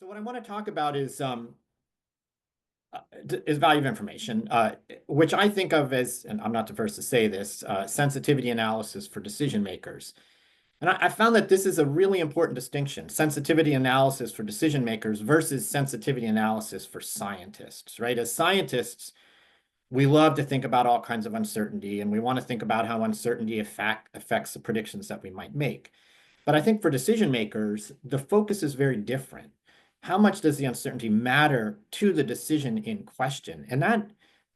So what I want to talk about is value of information, which I think of as, and I'm not the first to say this, sensitivity analysis for decision makers. And I found that this is a really important distinction: sensitivity analysis for decision makers versus sensitivity analysis for scientists, right? As scientists, we love to think about all kinds of uncertainty, and we want to think about how uncertainty affects the predictions that we might make. But I think for decision makers, the focus is very different. How much does the uncertainty matter to the decision in question? And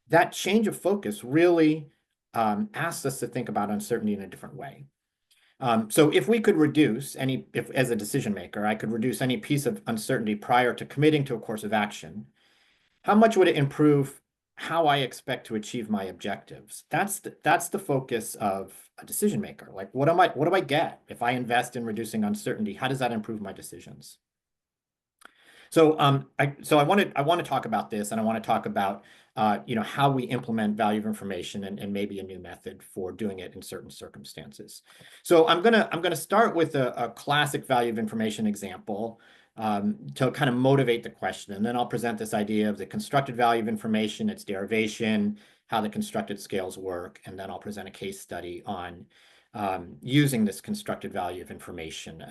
that change of focus really asks us to think about uncertainty in a different way. So if we could reduce if as a decision maker, I could reduce any piece of uncertainty prior to committing to a course of action, how much would it improve how I expect to achieve my objectives? That's the focus of a decision maker. Like, what do I get if I invest in reducing uncertainty? How does that improve my decisions? So I want to talk about this, and I want to talk about how we implement value of information and maybe a new method for doing it in certain circumstances. So I'm gonna start with a classic value of information example to kind of motivate the question, and then I'll present this idea of the constructed value of information, its derivation, how the constructed scales work, and then I'll present a case study on using this constructed value of information.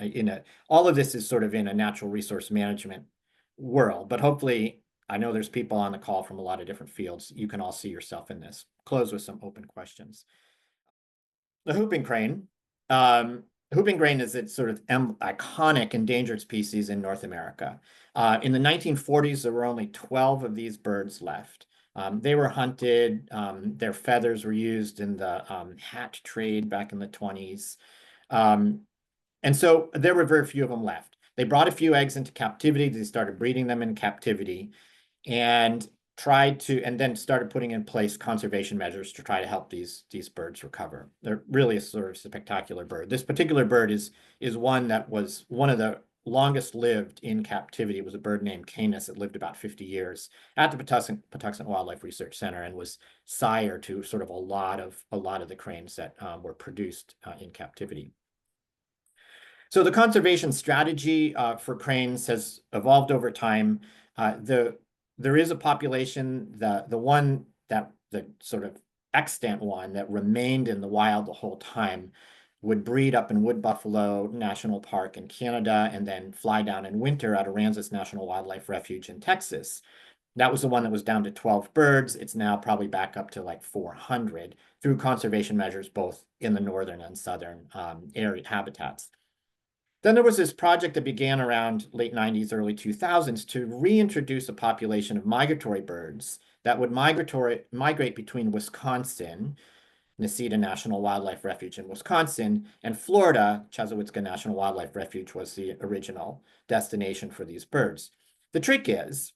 All of this is sort of in a natural resource management world, but hopefully, I know there's people on the call from a lot of different fields. You can all see yourself in this. Close with some open questions. The whooping crane. Whooping crane is its sort of iconic endangered species in North America. In the 1940s, there were only 12 of these birds left. They were hunted. Their feathers were used in the hat trade back in the 20s. And so there were very few of them left. They brought a few eggs into captivity. They started breeding them in captivity and then started putting in place conservation measures to try to help these birds recover. They're really a sort of spectacular bird. This particular bird is one that was one of the longest lived in captivity. It was a bird named Canis that lived about 50 years at the Patuxent Wildlife Research Center and was sire to sort of a lot of the cranes that were produced in captivity. So the conservation strategy for cranes has evolved over time. There is a population, the sort of extant one that remained in the wild the whole time would breed up in Wood Buffalo National Park in Canada and then fly down in winter at Aransas National Wildlife Refuge in Texas. That was the one that was down to 12 birds. It's now probably back up to like 400 through conservation measures, both in the northern and southern area habitats. Then there was this project that began around late 90s, early 2000s to reintroduce a population of migratory birds that would migrate between Wisconsin, Necedah National Wildlife Refuge in Wisconsin, and Florida. Chassahowitzka National Wildlife Refuge was the original destination for these birds. The trick is,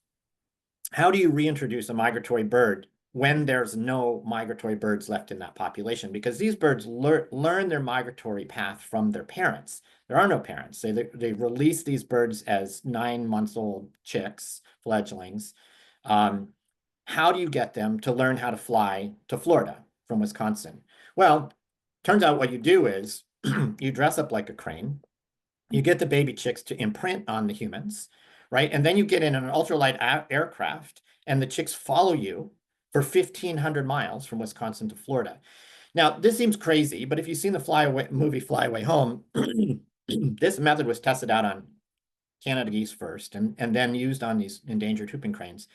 how do you reintroduce a migratory bird when there's no migratory birds left in that population? Because these birds learn their migratory path from their parents. There are no parents. They release these birds as 9-month-old chicks, fledglings. How do you get them to learn how to fly to Florida from Wisconsin? Well, turns out what you do is you dress up like a crane. You get the baby chicks to imprint on the humans, right? And then you get in an ultralight aircraft and the chicks follow you for 1,500 miles from Wisconsin to Florida. Now, this seems crazy, but if you've seen the movie Fly Away Home, this method was tested out on Canada geese first and then used on these endangered whooping cranes.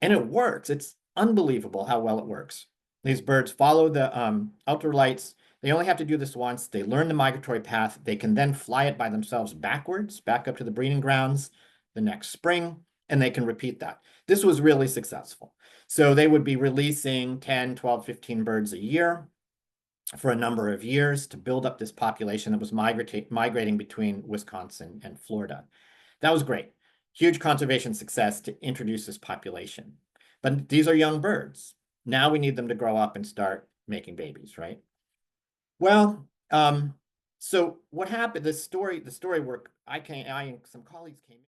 And it works. It's unbelievable how well it works. These birds follow the ultralights. They only have to do this once. They learn the migratory path. They can then fly it by themselves backwards, back up to the breeding grounds the next spring, and they can repeat that. This was really successful. So they would be releasing 10, 12, 15 birds a year for a number of years to build up this population that was migrating between Wisconsin and Florida. That was great. Huge conservation success to introduce this population. But these are young birds. Now we need them to grow up and start making babies, right? Well, so what happened, the story work, I and some colleagues came